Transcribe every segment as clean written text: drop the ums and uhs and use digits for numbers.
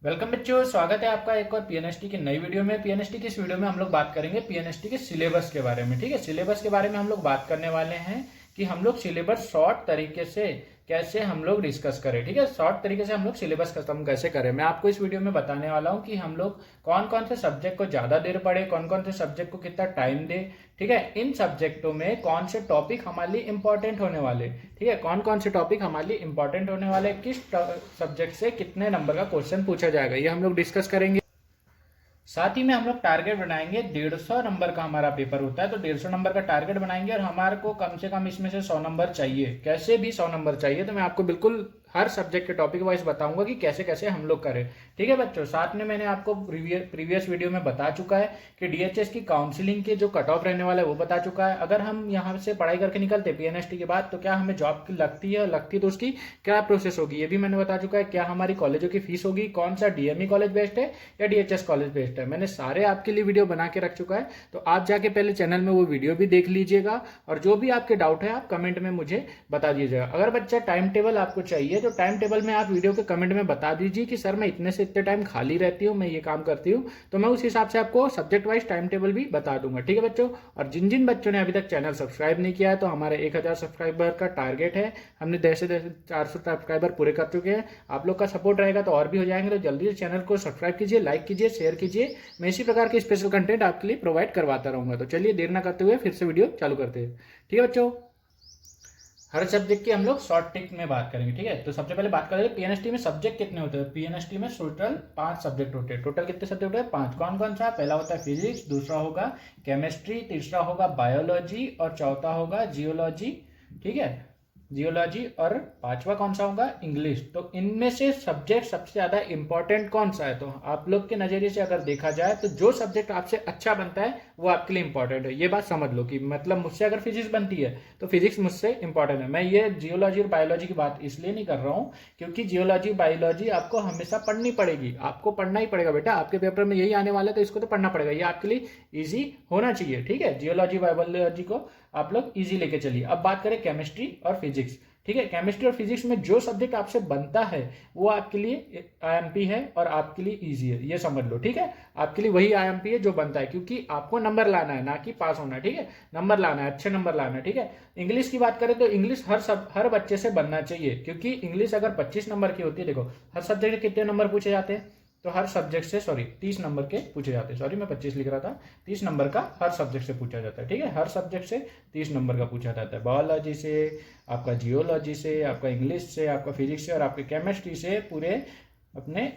Welcome बच्चों, स्वागत है आपका एक और पीएनएसटी की नई वीडियो में। पीएनएसटी की इस वीडियो में हम लोग बात करेंगे पीएनएसटी के सिलेबस के बारे में। ठीक है, सिलेबस के बारे में हम लोग बात करने वाले हैं कि हम लोग सिलेबस शॉर्ट तरीके से कैसे हम लोग डिस्कस करें। ठीक है, शॉर्ट तरीके से हम लोग सिलेबस खत्म कैसे करें, मैं आपको इस वीडियो में बताने वाला हूं कि हम लोग कौन कौन से सब्जेक्ट को ज्यादा देर पढ़े, कौन कौन से सब्जेक्ट को कितना टाइम दे। ठीक है, इन सब्जेक्टों में कौन से टॉपिक हमारे लिए इंपॉर्टेंट होने वाले। ठीक है, कौन कौन से टॉपिक हमारे लिए इंपॉर्टेंट होने वाले, किस सब्जेक्ट से कितने नंबर का क्वेश्चन पूछा जाएगा, ये हम लोग डिस्कस करेंगे। साथ ही में हम लोग टारगेट बनाएंगे। 150 नंबर का हमारा पेपर होता है, तो 150 नंबर का टारगेट बनाएंगे और हमारे को कम से कम इसमें से 100 नंबर चाहिए, कैसे भी 100 नंबर चाहिए। तो मैं आपको बिल्कुल हर सब्जेक्ट के टॉपिक वाइज बताऊंगा कि कैसे कैसे हम लोग करें। ठीक है बच्चों, साथ में मैंने आपको प्रीवियस वीडियो में बता चुका है कि डीएचएस की काउंसलिंग के जो कट ऑफ रहने वाला है वो बता चुका है। अगर हम यहाँ से पढ़ाई करके निकलते पीएनएसटी के बाद तो क्या हमें जॉब की लगती है, लगती तो उसकी क्या प्रोसेस होगी ये भी मैंने बता चुका है। क्या हमारी कॉलेजों की फीस होगी, कौन सा डीएमई कॉलेज बेस्ट है या डीएचएस कॉलेज बेस्ट है, मैंने सारे आपके लिए वीडियो बना के रख चुका है। तो आप जाके पहले चैनल में वो वीडियो भी देख लीजिएगा और जो भी आपके डाउट है आप कमेंट में मुझे बता दीजिएगा। अगर बच्चा टाइम टेबल आपको चाहिए तो टाइम टेबल में आप वीडियो के कमेंट में बता दीजिए कि सर मैं इतने से इतने टाइम खाली रहती हूँ, मैं ये काम करती हूँ, तो मैं उस हिसाब से आपको सब्जेक्ट वाइज टाइम टेबल भी बता दूंगा। ठीक है बच्चों, और जिन जिन बच्चों ने अभी तक चैनल सब्सक्राइब नहीं किया है तो हमारे 1000 सब्सक्राइबर का टारगेट है, हमने 400 सब्सक्राइबर पूरे कर चुके हैं। आप लोग का सपोर्ट रहेगा तो और भी हो जाएंगे, तो जल्दी से चैनल को सब्सक्राइब कीजिए, लाइक कीजिए, शेयर कीजिए। मैं इसी प्रकार के स्पेशल कंटेंट आपके लिए प्रोवाइड करवाता रहूंगा। तो चलिए देर ना करते हुए फिर से वीडियो चालू करते हैं। ठीक है बच्चों, हर सब्जेक्ट की हम लोग शॉर्ट टिक में बात करेंगे। ठीक है, तो सबसे पहले बात करेंगे पीएनएसटी में सब्जेक्ट कितने होते हैं। पीएनएसटी में टोटल 5 सब्जेक्ट होते हैं। टोटल कितने सब्जेक्ट होते हैं? 5। कौन कौन सा? पहला होता है फिजिक्स, दूसरा होगा केमिस्ट्री, तीसरा होगा बायोलॉजी और चौथा होगा जियोलॉजी। ठीक है, जियोलॉजी, और पांचवा कौन सा होगा? इंग्लिश। तो इनमें से सब्जेक्ट सबसे ज्यादा इंपॉर्टेंट कौन सा है? तो आप लोग के नजरिए से अगर देखा जाए तो जो सब्जेक्ट आपसे अच्छा बनता है वो आपके लिए इंपॉर्टेंट है। ये बात समझ लो कि मतलब मुझसे अगर फिजिक्स बनती है तो फिजिक्स मुझसे इंपॉर्टेंट है। मैं ये जियोलॉजी और बायोलॉजी की बात इसलिए नहीं कर रहा हूँ क्योंकि जियोलॉजी बायोलॉजी आपको हमेशा पढ़नी पड़ेगी, आपको पढ़ना ही पड़ेगा बेटा, आपके पेपर में यही आने वाला है तो इसको तो पढ़ना पड़ेगा, ये आपके लिए ईजी होना चाहिए। ठीक है, जियोलॉजी बायोलॉजी को आप लोग इजी लेके चलिए। अब बात करें केमिस्ट्री और फिजिक्स। ठीक है, केमिस्ट्री और फिजिक्स में जो सब्जेक्ट आपसे बनता है वो आपके लिए आईएमपी है और आपके लिए इजी है, ये समझ लो। ठीक है, आपके लिए वही आईएमपी है जो बनता है, क्योंकि आपको नंबर लाना है, ना कि पास होना है। ठीक है, नंबर लाना है, अच्छे नंबर लाना है। ठीक है, इंग्लिश की बात करें तो इंग्लिश हर बच्चे से बनना चाहिए, क्योंकि इंग्लिश अगर 25 नंबर की होती है, देखो हर सब्जेक्ट के कितने नंबर पूछे जाते हैं, तो हर सब्जेक्ट से 30 नंबर के पूछे जाते हैं। सॉरी मैं 25 लिख रहा था, 30 नंबर का हर सब्जेक्ट से पूछा जाता है। ठीक है, हर सब्जेक्ट से 30 नंबर का पूछा जाता है। बायोलॉजी से, आपका जियोलॉजी से, आपका इंग्लिश से, आपका फिजिक्स से और आपके केमिस्ट्री से पूरे अपने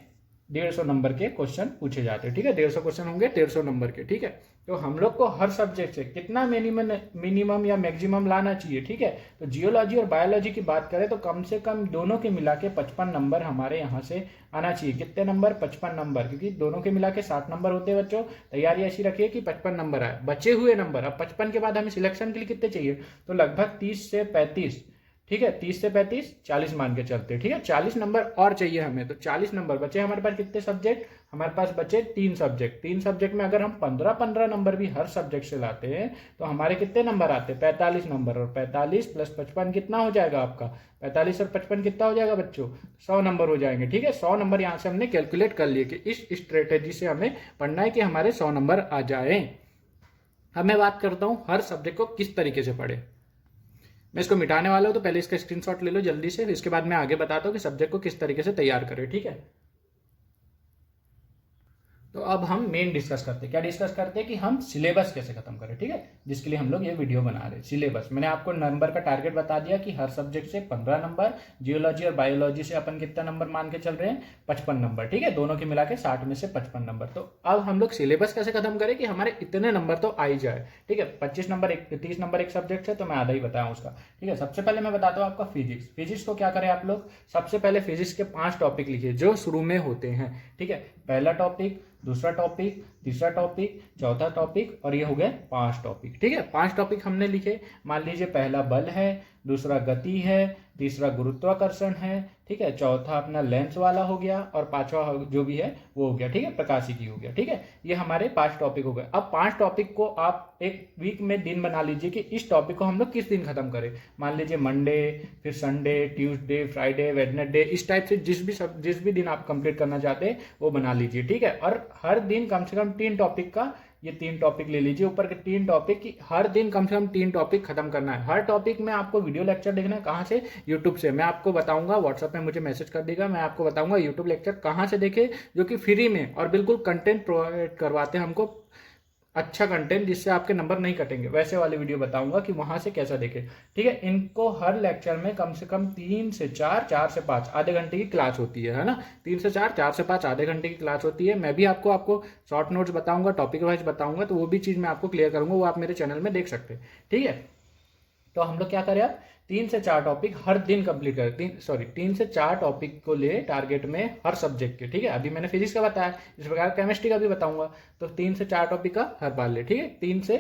150 नंबर के क्वेश्चन पूछे जाते हैं। ठीक है, 150 क्वेश्चन होंगे 150 नंबर के। ठीक है, तो हम लोग को हर सब्जेक्ट से कितना मिनिमम या मैक्सिमम लाना चाहिए। ठीक है, तो जियोलॉजी और बायोलॉजी की बात करें तो कम से कम दोनों के मिला के 55 नंबर हमारे यहाँ से आना चाहिए। कितने नंबर? 55 नंबर, क्योंकि दोनों के मिला के 60 नंबर होते हैं बच्चों। तैयारी ऐसी रखिए कि 55 नंबर आए। बचे हुए नंबर, अब 55 के बाद हमें सिलेक्शन के लिए कितने चाहिए, तो लगभग 30 से 35। ठीक है, 30 से 35, 40 मान के चलते हैं। ठीक है, 40 नंबर और चाहिए हमें, तो 40 नंबर बचे हमारे पास। कितने सब्जेक्ट हमारे पास बचे? 3 सब्जेक्ट। 3 सब्जेक्ट में अगर हम 15-15 नंबर भी हर सब्जेक्ट से लाते हैं तो हमारे कितने नंबर आते हैं? 45 नंबर। और 45 प्लस 55 कितना हो जाएगा आपका? 45 और 55 कितना हो जाएगा बच्चों? 100 नंबर हो जाएंगे। ठीक है, 100 नंबर यहाँ से हमने कैलकुलेट कर लिए कि इस स्ट्रेटेजी से हमें पढ़ना है कि हमारे 100 नंबर आ जाए। अब मैं बात करता हूँ हर सब्जेक्ट को किस तरीके से पढ़े। मैं इसको मिटाने वाला हूं, तो पहले इसका स्क्रीनशॉट ले लो जल्दी से, इसके बाद मैं आगे बताता हूं कि सब्जेक्ट को किस तरीके से तैयार करें। ठीक है, तो अब हम मेन डिस्कस करते हैं। क्या डिस्कस करते हैं कि हम सिलेबस कैसे खत्म करें। ठीक है, जिसके लिए हम लोग ये वीडियो बना रहे हैं। सिलेबस मैंने आपको नंबर का टारगेट बता दिया कि हर सब्जेक्ट से 15 नंबर, जियोलॉजी और बायोलॉजी से अपन कितना नंबर मान के चल रहे हैं? 55 नंबर। ठीक है, दोनों के मिला के 60 में से 55 नंबर। तो अब हम लोग सिलेबस कैसे खत्म करें कि हमारे इतने नंबर तो आ ही जाए। ठीक है, 25 नंबर 30 नंबर एक सब्जेक्ट है तो मैं आधा ही बताया उसका। ठीक है, सबसे पहले मैं बताता हूँ आपका फिजिक्स। फिजिक्स को क्या करें आप लोग, सबसे पहले फिजिक्स के 5 टॉपिक लिखिए जो शुरू में होते हैं। ठीक है, पहला टॉपिक, दूसरा टॉपिक, तीसरा टॉपिक, चौथा टॉपिक, और ये हो गए 5 टॉपिक। ठीक है, 5 टॉपिक हमने लिखे। मान लीजिए पहला बल है, दूसरा गति है, तीसरा गुरुत्वाकर्षण है, ठीक है, चौथा अपना लेंस वाला हो गया, और पांचवा जो भी है वो हो गया, ठीक है, प्रकाशिकी हो गया। ठीक है, ये हमारे 5 टॉपिक हो गए। अब 5 टॉपिक को आप एक वीक में दिन बना लीजिए कि इस टॉपिक को हम लोग किस दिन खत्म करें। मान लीजिए मंडे, फिर संडे, ट्यूसडे, फ्राइडे, वेडनेसडे, इस टाइप से जिस भी दिन आप कंप्लीट करना चाहते हैं वो बना लीजिए। ठीक है, और हर दिन कम से कम 3 टॉपिक का, ये 3 टॉपिक ले लीजिए, ऊपर के 3 टॉपिक की हर दिन कम से कम 3 टॉपिक खत्म करना है। हर टॉपिक में आपको वीडियो लेक्चर देखना है। कहाँ से? यूट्यूब से। मैं आपको बताऊंगा, व्हाट्सएप में मुझे मैसेज कर देगा, मैं आपको बताऊंगा यूट्यूब लेक्चर कहाँ से देखे, जो कि फ्री में और बिल्कुल कंटेंट प्रोवाइड करवाते हैं हमको, अच्छा कंटेंट जिससे आपके नंबर नहीं कटेंगे, वैसे वाली वीडियो बताऊंगा कि वहां से कैसा देखें। ठीक है, इनको हर लेक्चर में कम से कम 3 से 4, 4 से 5 आधे घंटे की क्लास होती है ना। 3 से 4, 4 से 5 आधे घंटे की क्लास होती है। मैं भी आपको शॉर्ट नोट्स बताऊंगा, टॉपिक वाइज बताऊंगा, तो वो भी चीज़ मैं आपको क्लियर करूंगा, वो आप मेरे चैनल में देख सकते हैं। ठीक है, तो हम लोग क्या करें, अब 3 से 4 टॉपिक हर दिन कंप्लीट करें। 3 से 4 टॉपिक को ले टारगेट में हर सब्जेक्ट के। ठीक है, अभी मैंने फिजिक्स का बताया, इस प्रकार केमिस्ट्री का भी बताऊंगा, तो 3 से 4 टॉपिक का हर बार ले। ठीक है, 3 से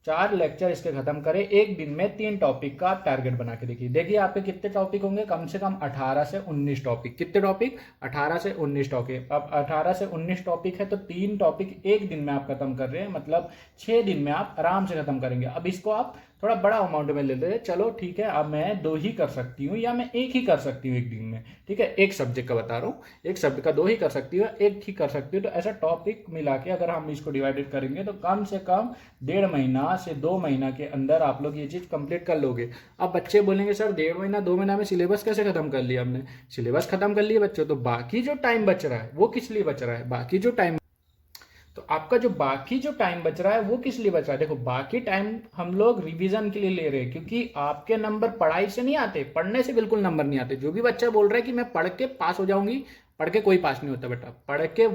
4 लेक्चर इसके खत्म करें। एक दिन में 3 टॉपिक का आप टारगेट बना के देखिए। देखिए आपके कितने टॉपिक होंगे, कम से कम 18 से 19 टॉपिक। कितने टॉपिक? 18 से 19 टॉपिक। अब 18 से 19 टॉपिक है तो 3 टॉपिक एक दिन में आप खत्म कर रहे हैं, मतलब 6 दिन में आप आराम से खत्म करेंगे। अब इसको आप थोड़ा बड़ा अमाउंट में ले ले, चलो ठीक है, अब मैं 2 ही कर सकती हूँ या मैं 1 ही कर सकती हूँ एक दिन में। ठीक है, एक सब्जेक्ट का बता रहा हूँ, एक सब्जेक्ट का 2 ही कर सकती हूँ, 1 ही कर सकती हूँ। तो ऐसा टॉपिक मिला के अगर हम इसको डिवाइडेड करेंगे तो कम से कम 1.5 महीना से 2 महीना के अंदर आप लोग ये चीज़ कंप्लीट कर लोगे। अब बच्चे बोलेंगे सर 1.5 महीना 2 महीना में सिलेबस कैसे खत्म कर लिया हमने? सिलेबस खत्म कर लिया बच्चों, तो बाकी जो टाइम बच रहा है वो किस लिए बच रहा है? बाकी जो टाइम, तो आपका जो बाकी जो टाइम बच रहा है वो किस लिए बच रहा है? देखो, बाकी टाइम हम लोग रिवीजन के लिए ले रहे हैं, क्योंकि आपके नंबर पढ़ाई से नहीं आते, पढ़ने से बिल्कुल नंबर नहीं आते। जो भी बच्चा बोल रहा है कि मैं पढ़ के पास हो जाऊंगी, पढ़ के कोई पास नहीं होता बेटा। पढ़ के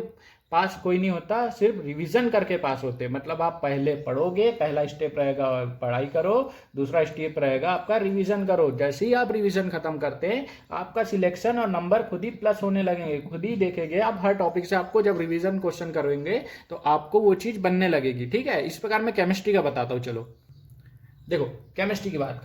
पास कोई नहीं होता, सिर्फ रिवीजन करके पास होते। मतलब आप पहले पढ़ोगे, पहला स्टेप रहेगा पढ़ाई करो, दूसरा स्टेप रहेगा आपका रिवीजन करो। जैसे ही आप रिवीजन खत्म करते हैं, आपका सिलेक्शन और नंबर खुद ही प्लस होने लगेंगे। खुद ही देखेंगे आप, हर टॉपिक से आपको जब रिवीजन क्वेश्चन करेंगे तो आपको वो चीज बनने लगेगी। ठीक है, इस प्रकार मैं केमिस्ट्री का बताता हूँ। चलो देखो, केमिस्ट्री की बात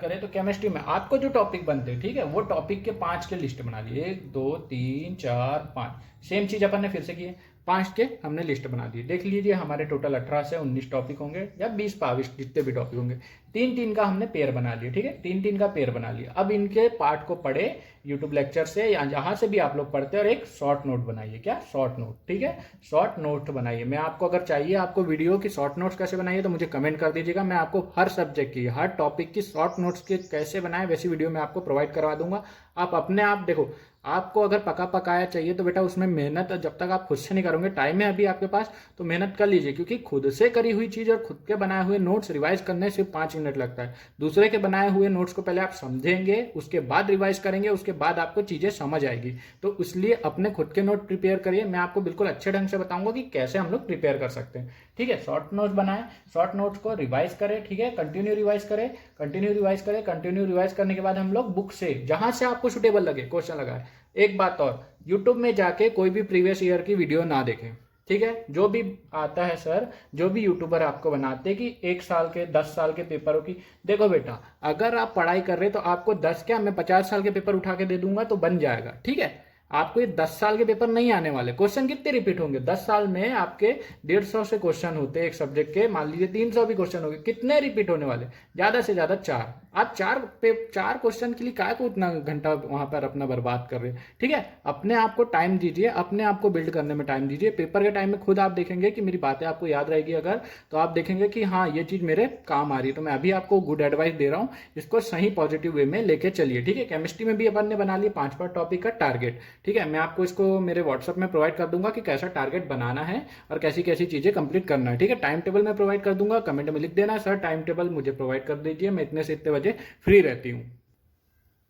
करें तो केमिस्ट्री में आपको जो टॉपिक बनते हैं, ठीक है, वो टॉपिक के 5 के लिस्ट बना लिए। 1 2 3 4 5, सेम चीज अपन ने फिर से किए, 5 के हमने लिस्ट बना दी। देख लीजिए हमारे टोटल 18 से 19 टॉपिक होंगे या 20-22 जितने भी टॉपिक होंगे। 3-3 का हमने पेयर बना लिया। ठीक है, 3-3 का पेयर बना लिया। अब इनके पार्ट को पढ़े यूट्यूब लेक्चर से या जहां से भी आप लोग पढ़ते हैं, और एक शॉर्ट नोट बनाइए। क्या? Short note. ठीक है, शॉर्ट नोट बनाइए। मैं आपको अगर चाहिए आपको वीडियो की शॉर्ट नोट्स कैसे बनाइए तो मुझे कमेंट कर दीजिएगा। मैं आपको हर सब्जेक्ट की, हर टॉपिक की शॉर्ट नोट्स के कैसे बनाए वैसी वीडियो मैं आपको प्रोवाइड करवा दूंगा। आप अपने आप देखो, आपको अगर पका पकाया चाहिए तो बेटा उसमें मेहनत जब तक आप खुद से नहीं करोगे, टाइम है अभी आपके पास तो मेहनत कर लीजिए, क्योंकि खुद से करी हुई चीज और खुद के बनाए हुए नोट्स रिवाइज करने सिर्फ 5 मिनट लगता है। दूसरे के बनाए हुए नोट्स को पहले आप समझेंगे, उसके बाद रिवाइज करेंगे, उसके बाद आपको चीजें समझ आएगी। तो इसलिए अपने खुद के नोट प्रिपेयर करिए। मैं आपको बिल्कुल अच्छे ढंग से बताऊंगा कि कैसे हम लोग प्रिपेयर कर सकते हैं। ठीक है, शॉर्ट नोट्स बनाए, शॉर्ट नोट्स को रिवाइज करें। ठीक है, कंटिन्यू रिवाइज करें। कंटिन्यू रिवाइज करने के बाद हम लोग बुक से जहां से आपको सुटेबल लगे क्वेश्चन लगाए। एक बात और, यूट्यूब में जाके कोई भी प्रीवियस ईयर की वीडियो ना देखें। ठीक है, जो भी आता है सर, जो भी यूट्यूबर आपको बनाते हैं कि 1 साल के 10 साल के पेपरों की, देखो बेटा अगर आप पढ़ाई कर रहे तो आपको 10 क्या, मैं 50 साल के पेपर उठा के दे दूंगा तो बन जाएगा। ठीक है, आपको ये 10 साल के पेपर नहीं आने वाले। क्वेश्चन कितने रिपीट होंगे? 10 साल में आपके 150 से क्वेश्चन होते हैं एक सब्जेक्ट के, मान लीजिए 300 भी क्वेश्चन हो गए, कितने रिपीट होने वाले? ज्यादा से ज्यादा 4। आप 4 क्वेश्चन के लिए काय को उतना घंटा वहां पर अपना बर्बाद कर रहे हैं? ठीक है, अपने आप को टाइम दीजिए, अपने आप को बिल्ड करने में टाइम दीजिए। पेपर के टाइम में खुद आप देखेंगे कि मेरी बातें आपको याद रहेगी अगर, तो आप देखेंगे कि हाँ ये चीज मेरे काम आ रही है। तो मैं अभी आपको गुड एडवाइस दे रहा हूँ, इसको सही पॉजिटिव वे में लेके चलिए। ठीक है, केमिस्ट्री में भी अपन ने बना लिया 5 टॉपिक का टारगेट। ठीक है, मैं आपको इसको मेरे व्हाट्सएप में प्रोवाइड कर दूंगा कि कैसा टारगेट बनाना है और कैसी कैसी चीजें कंप्लीट करना है। ठीक है, टाइम टेबल मैं प्रोवाइड कर दूंगा, कमेंट में लिख देना सर टाइम टेबल मुझे प्रोवाइड कर दीजिए, मैं इतने से इतने बजे फ्री रहती हूँ।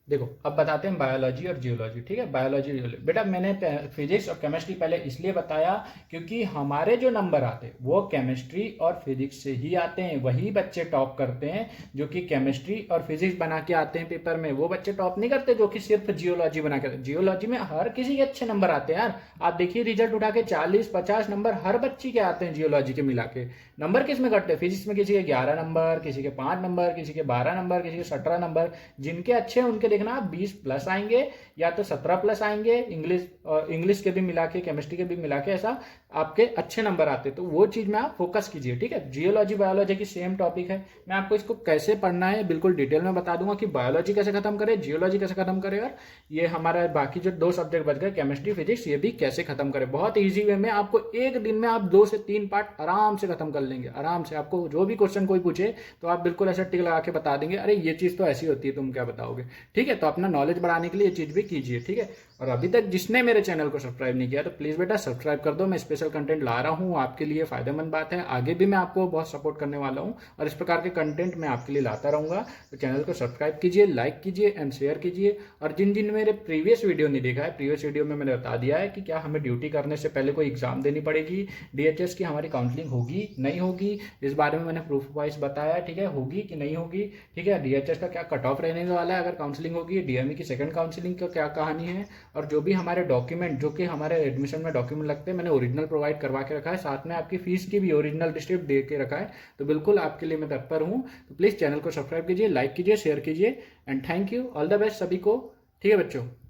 देखो अब बताते हैं बायोलॉजी और जियोलॉजी। ठीक है, बायोलॉजी जियोलॉजी बेटा मैंने फिजिक्स और केमिस्ट्री पहले इसलिए बताया क्योंकि हमारे जो नंबर आते हैं वो केमिस्ट्री और फिजिक्स से ही आते हैं। वही बच्चे टॉप करते हैं जो कि केमिस्ट्री और फिजिक्स बना के आते हैं पेपर में। वो बच्चे टॉप नहीं करते जो कि सिर्फ जियोलॉजी बना के। जियोलॉजी में हर किसी के अच्छे नंबर आते हैं यार। आप देखिए रिजल्ट उठा के 40-50 नंबर हर बच्ची के आते हैं जियोलॉजी के मिला के। नंबर किस में घटते हैं? फिजिक्स में किसी के 11 नंबर, किसी के 5 नंबर, किसी के 12 नंबर, किसी के 17 नंबर। जिनके अच्छे हैं उनके देखना 20 प्लस आएंगे या तो 17 प्लस आएंगे। इंग्लिश के भी मिला के, केमिस्ट्री के भी मिला के ऐसा आपके अच्छे नंबर आते। तो वो चीज में आप फोकस कीजिए। ठीक है, जियोलॉजी बायोलॉजी की सेम टॉपिक है। मैं आपको इसको कैसे पढ़ना है बिल्कुल डिटेल में बता दूंगा कि बायोलॉजी कैसे खत्म करें, जियोलॉजी कैसे खत्म करें, और ये हमारा बाकी जो 2 सब्जेक्ट बच गए केमिस्ट्री फिजिक्स, ये भी कैसे खत्म करें। बहुत ईजी वे में आपको एक दिन में आप 2 से 3 पार्ट आराम से खत्म कर लेंगे। आराम से आपको जो भी क्वेश्चन कोई पूछे तो आप बिल्कुल ऐसा टिक लगा के बता देंगे, अरे ये चीज तो ऐसी होती है, तुम क्या बताओगे। ठीक है, तो अपना नॉलेज बढ़ाने के लिए ये चीज भी कीजिए। ठीक है, और अभी तक जिसने मेरे चैनल को सब्सक्राइब नहीं किया तो प्लीज बेटा सब्सक्राइब कर दो। मैं स्पेशल कंटेंट ला रहा हूँ आपके लिए, फायदेमंद बात है। आगे भी मैं आपको बहुत सपोर्ट करने वाला हूँ और इस प्रकार के कंटेंट मैं आपके लिए लाता रहूंगा। तो चैनल को सब्सक्राइब कीजिए, लाइक कीजिए एंड शेयर कीजिए। और जिन जिन मेरे प्रीवियस वीडियो नहीं देखा है, प्रीवियस वीडियो में मैंने बता दिया है कि क्या हमें ड्यूटी करने से पहले कोई एग्जाम देनी पड़ेगी, डीएचएस की हमारी काउंसलिंग होगी नहीं होगी, इस बारे में मैंने प्रूफ वाइज बताया। ठीक है, होगी कि नहीं होगी। ठीक है, डीएचएस का क्या कट ऑफ रहने वाला है अगर काउंसलिंग होगी, डीएमई की सेकंड काउंसलिंग का क्या कहानी है, और जो भी हमारे डॉक्यूमेंट जो कि हमारे एडमिशन में डॉक्यूमेंट लगते हैं मैंने ओरिजिनल प्रोवाइड करवा के रखा है। साथ में आपकी फीस की भी ओरिजिनल रिसिप्ट दे के रखा है। तो बिल्कुल आपके लिए मैं तत्पर हूँ। तो प्लीज़ चैनल को सब्सक्राइब कीजिए, लाइक कीजिए, शेयर कीजिए and thank you. All the best सभी को। ठीक है बच्चों।